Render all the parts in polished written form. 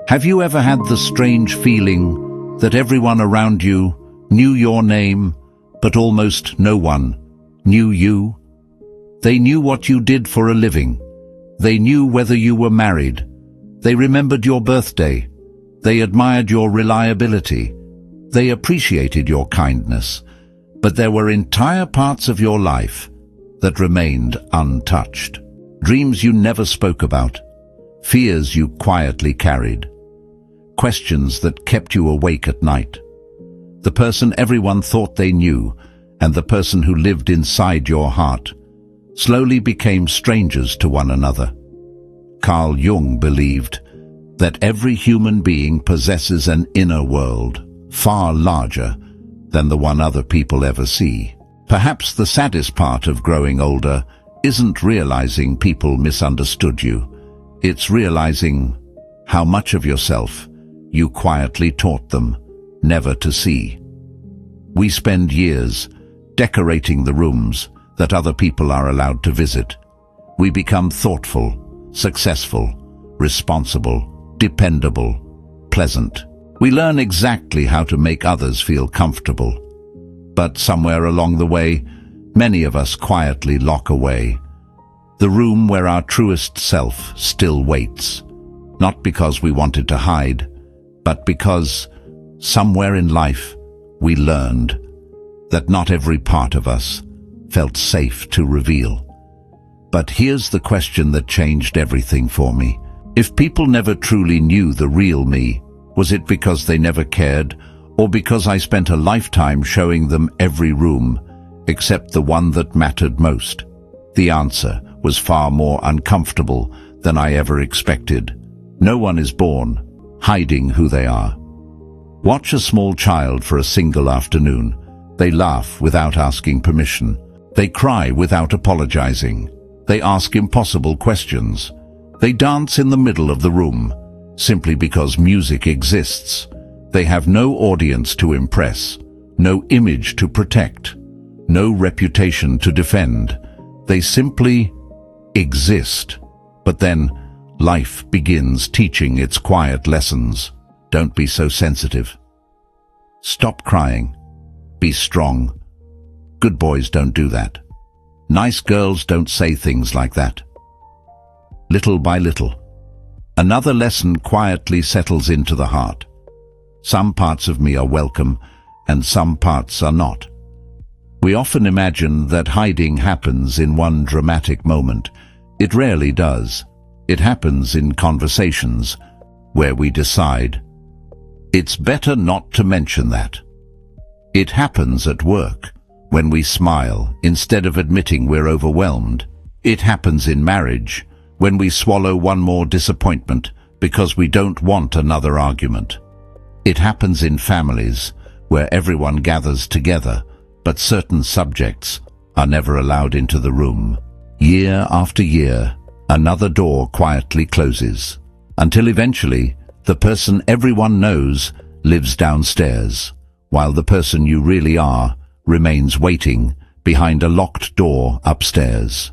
Have you ever had the strange feeling that everyone around you knew your name, but almost no one knew you? They knew what you did for a living. They knew whether you were married. They remembered your birthday. They admired your reliability. They appreciated your kindness. But there were entire parts of your life that remained untouched. Dreams you never spoke about. Fears you quietly carried. Questions that kept you awake at night. The person everyone thought they knew and the person who lived inside your heart slowly became strangers to one another. Carl Jung believed that every human being possesses an inner world far larger than the one other people ever see. Perhaps the saddest part of growing older isn't realizing people misunderstood you. It's realizing how much of yourself you quietly taught them never to see. We spend years decorating the rooms that other people are allowed to visit. We become thoughtful, successful, responsible, dependable, pleasant. We learn exactly how to make others feel comfortable. But somewhere along the way, many of us quietly lock away. The room where our truest self still waits. Not because we wanted to hide, but because somewhere in life we learned that not every part of us felt safe to reveal. But here's the question that changed everything for me. If people never truly knew the real me, was it because they never cared, or because I spent a lifetime showing them every room except the one that mattered most? The answer was far more uncomfortable than I ever expected. No one is born hiding who they are. Watch a small child for a single afternoon. They laugh without asking permission. They cry without apologizing. They ask impossible questions. They dance in the middle of the room simply because music exists. They have no audience to impress, no image to protect, no reputation to defend. They simply exist. But then life begins teaching its quiet lessons. Don't be so sensitive. Stop crying. Be strong. Good boys don't do that. Nice girls don't say things like that. Little by little, another lesson quietly settles into the heart. Some parts of me are welcome, and some parts are not. We often imagine that hiding happens in one dramatic moment. It rarely does. It happens in conversations where we decide, it's better not to mention that. It happens at work, when we smile instead of admitting we're overwhelmed. It happens in marriage, when we swallow one more disappointment because we don't want another argument. It happens in families, where everyone gathers together, but certain subjects are never allowed into the room. Year after year, another door quietly closes, until eventually the person everyone knows lives downstairs, while the person you really are remains waiting behind a locked door upstairs.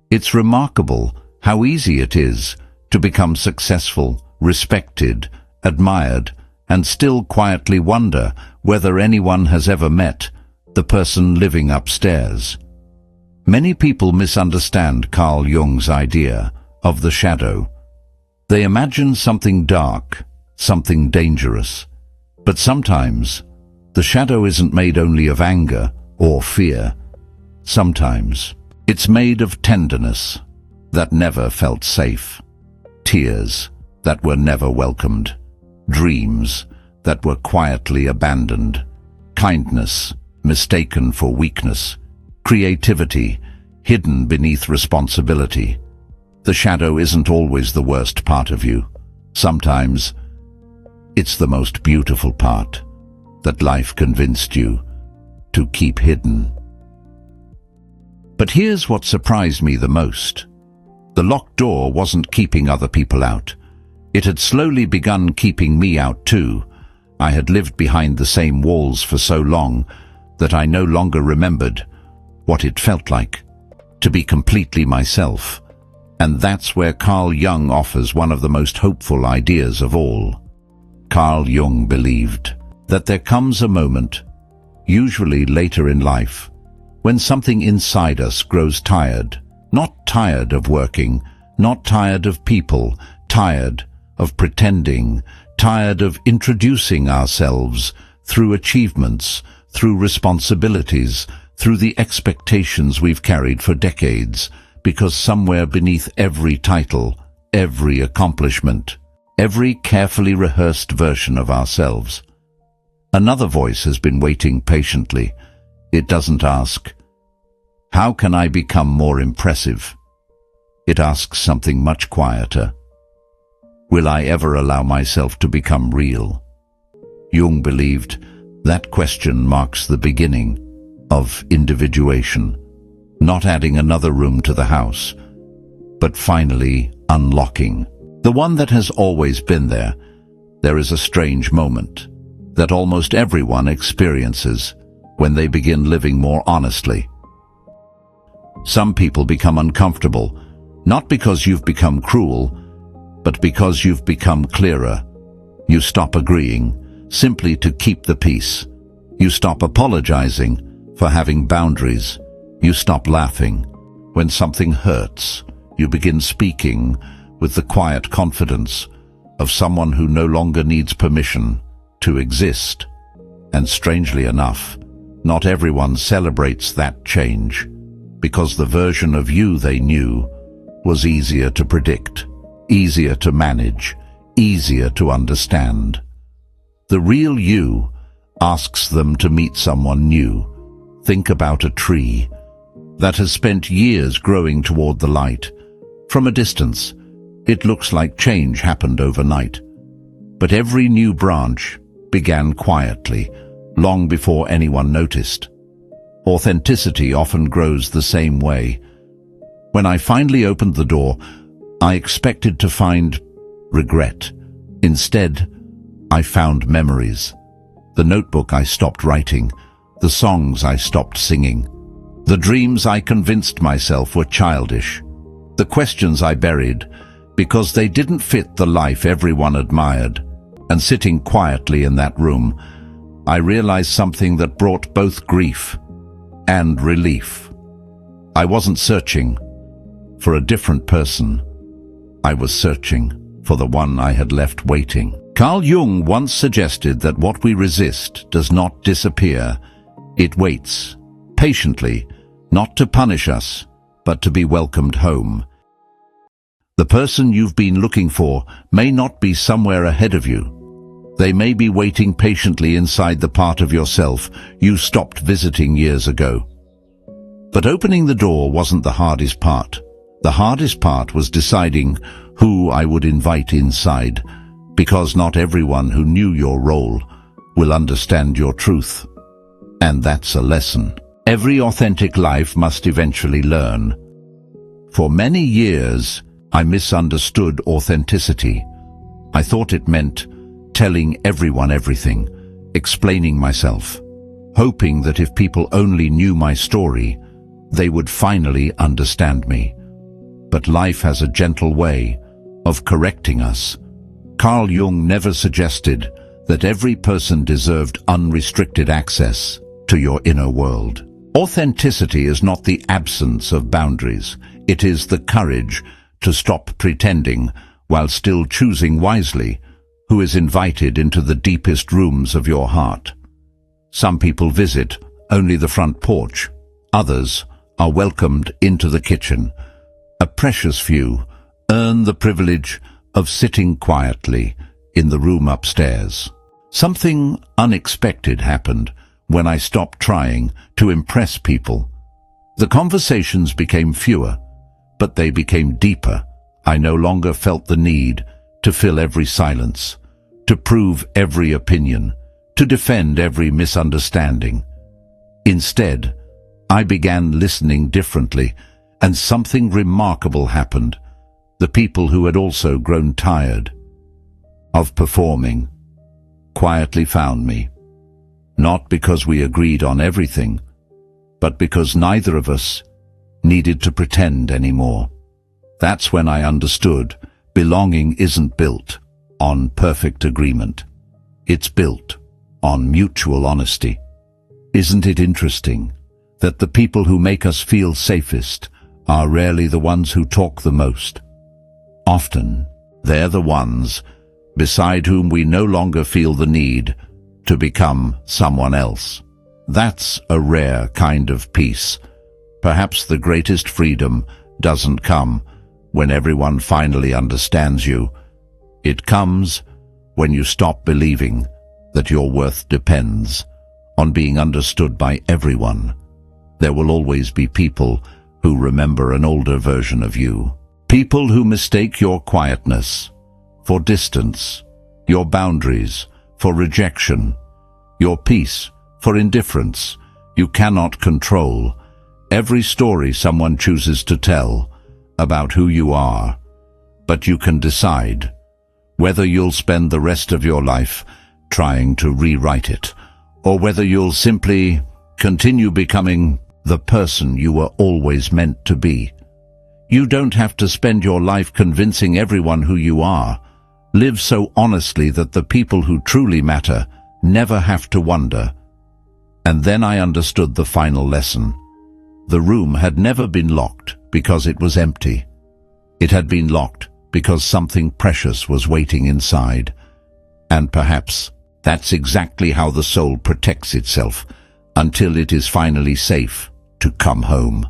It's remarkable how easy it is to become successful, respected, admired, and still quietly wonder whether anyone has ever met the person living upstairs. Many people misunderstand Carl Jung's idea of the shadow. They imagine something dark, something dangerous. But sometimes the shadow isn't made only of anger or fear. Sometimes it's made of tenderness that never felt safe, tears that were never welcomed, dreams that were quietly abandoned, kindness mistaken for weakness, creativity hidden beneath responsibility. The shadow isn't always the worst part of you. Sometimes it's the most beautiful part that life convinced you to keep hidden. But here's what surprised me the most. The locked door wasn't keeping other people out. It had slowly begun keeping me out too. I had lived behind the same walls for so long that I no longer remembered what it felt like to be completely myself, And that's where Carl Jung offers one of the most hopeful ideas of all. Carl Jung believed that there comes a moment, usually later in life, when something inside us grows tired, not tired of working, not tired of people, tired of pretending, tired of introducing ourselves through achievements, through responsibilities, through the expectations we've carried for decades, because somewhere beneath every title, every accomplishment, every carefully rehearsed version of ourselves, another voice has been waiting patiently. It doesn't ask, "How can I become more impressive?" It asks something much quieter. Will I ever allow myself to become real? Jung believed that question marks the beginning of individuation, not adding another room to the house, but finally unlocking the one that has always been there. There is a strange moment that almost everyone experiences when they begin living more honestly. Some people become uncomfortable, not because you've become cruel, but because you've become clearer. You stop agreeing simply to keep the peace. You stop apologizing for having boundaries. You stop laughing when something hurts. You begin speaking with the quiet confidence of someone who no longer needs permission to exist. And strangely enough, not everyone celebrates that change, because the version of you they knew was easier to predict, easier to manage, easier to understand. The real you asks them to meet someone new. Think about a tree that has spent years growing toward the light. From a distance, it looks like change happened overnight. But every new branch began quietly, long before anyone noticed. Authenticity often grows the same way. When I finally opened the door, I expected to find regret. Instead, I found memories. The notebook I stopped writing, the songs I stopped singing, the dreams I convinced myself were childish, the questions I buried because they didn't fit the life everyone admired. And sitting quietly in that room, I realized something that brought both grief and relief. I wasn't searching for a different person. I was searching for the one I had left waiting. Carl Jung once suggested that what we resist does not disappear. It waits, patiently, not to punish us, but to be welcomed home. The person you've been looking for may not be somewhere ahead of you. They may be waiting patiently inside the part of yourself you stopped visiting years ago. But opening the door wasn't the hardest part. The hardest part was deciding who I would invite inside, because not everyone who knew your role will understand your truth. And that's a lesson every authentic life must eventually learn. For many years, I misunderstood authenticity. I thought it meant telling everyone everything, explaining myself, hoping that if people only knew my story, they would finally understand me. But life has a gentle way of correcting us. Carl Jung never suggested that every person deserved unrestricted access to your inner world. Authenticity is not the absence of boundaries. It is the courage to stop pretending while still choosing wisely who is invited into the deepest rooms of your heart. Some people visit only the front porch. Others are welcomed into the kitchen. A precious few earn the privilege of sitting quietly in the room upstairs. Something unexpected happened when I stopped trying to impress people. The conversations became fewer, but they became deeper. I no longer felt the need to fill every silence, to prove every opinion, to defend every misunderstanding. Instead, I began listening differently, and something remarkable happened. The people who had also grown tired of performing quietly found me, not because we agreed on everything, but because neither of us needed to pretend anymore. That's when I understood belonging isn't built on perfect agreement. It's built on mutual honesty. Isn't it interesting that the people who make us feel safest are rarely the ones who talk the most? Often, they're the ones beside whom we no longer feel the need to become someone else. That's a rare kind of peace. Perhaps the greatest freedom doesn't come when everyone finally understands you. It comes when you stop believing that your worth depends on being understood by everyone. There will always be people who remember an older version of you. People who mistake your quietness for distance, your boundaries for rejection, your peace for indifference. You cannot control every story someone chooses to tell about who you are, but you can decide whether you'll spend the rest of your life trying to rewrite it, or whether you'll simply continue becoming the person you were always meant to be. You don't have to spend your life convincing everyone who you are. Live so honestly that the people who truly matter never have to wonder. And then I understood the final lesson. The room had never been locked because it was empty. It had been locked because something precious was waiting inside. And perhaps that's exactly how the soul protects itself until it is finally safe to come home.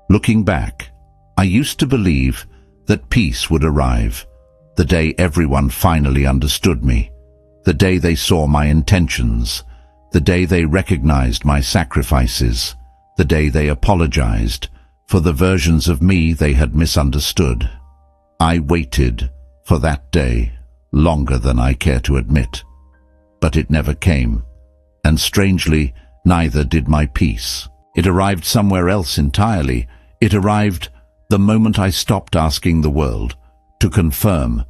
Looking back, I used to believe that peace would arrive the day everyone finally understood me, the day they saw my intentions, the day they recognized my sacrifices, the day they apologized for the versions of me they had misunderstood. I waited for that day longer than I care to admit, but it never came, and strangely, neither did my peace. It arrived somewhere else entirely. It arrived the moment I stopped asking the world to confirm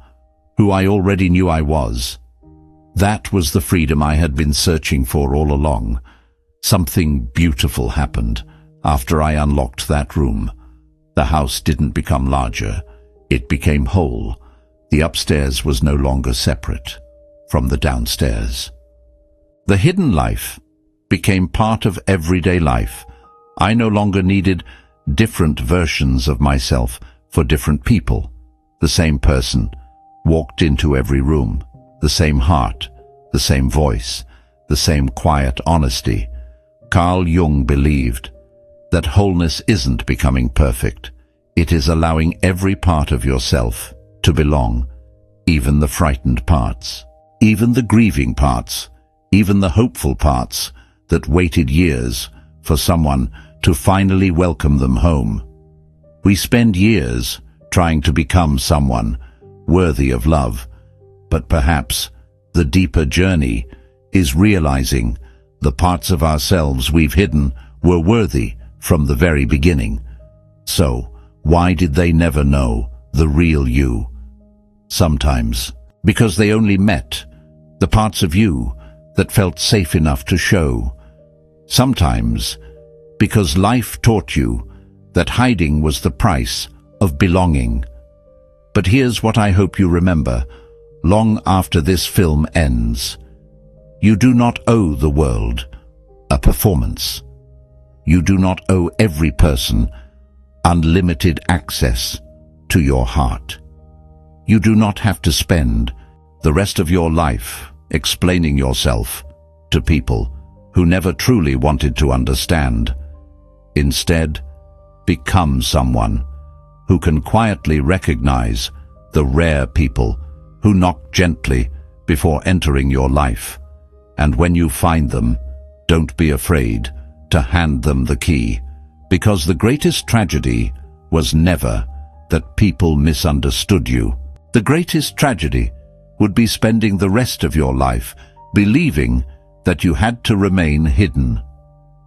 who I already knew I was. That was the freedom I had been searching for all along. Something beautiful happened after I unlocked that room. The house didn't become larger. It became whole. The upstairs was no longer separate from the downstairs. The hidden life became part of everyday life. I no longer needed different versions of myself for different people. The same person walked into every room, the same heart, the same voice, the same quiet honesty. Carl Jung believed that wholeness isn't becoming perfect. It is allowing every part of yourself to belong, even the frightened parts, even the grieving parts, even the hopeful parts that waited years for someone to finally welcome them home. We spend years trying to become someone worthy of love, but perhaps the deeper journey is realizing the parts of ourselves we've hidden were worthy from the very beginning. So, why did they never know the real you? Sometimes, because they only met the parts of you that felt safe enough to show. Sometimes, because life taught you that hiding was the price of belonging. But here's what I hope you remember, long after this film ends. You do not owe the world a performance. You do not owe every person unlimited access to your heart. You do not have to spend the rest of your life explaining yourself to people who never truly wanted to understand. Instead, become someone who can quietly recognize the rare people who knock gently before entering your life. And when you find them, don't be afraid to hand them the key, because the greatest tragedy was never that people misunderstood you. The greatest tragedy would be spending the rest of your life believing that you had to remain hidden.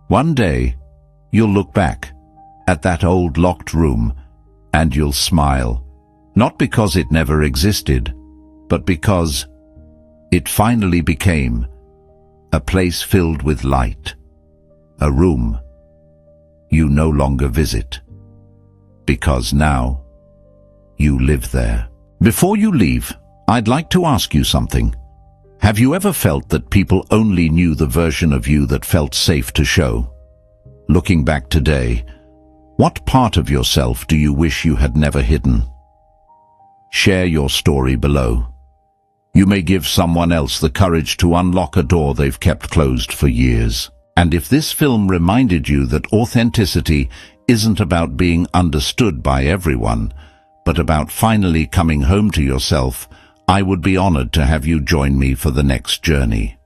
One day, you'll look back at that old locked room and you'll smile, not because it never existed, but because it finally became a place filled with light, a room you no longer visit, because now you live there. Before you leave, I'd like to ask you something. Have you ever felt that people only knew the version of you that felt safe to show? Looking back today, what part of yourself do you wish you had never hidden? Share your story below. You may give someone else the courage to unlock a door they've kept closed for years. And if this film reminded you that authenticity isn't about being understood by everyone, but about finally coming home to yourself, I would be honored to have you join me for the next journey.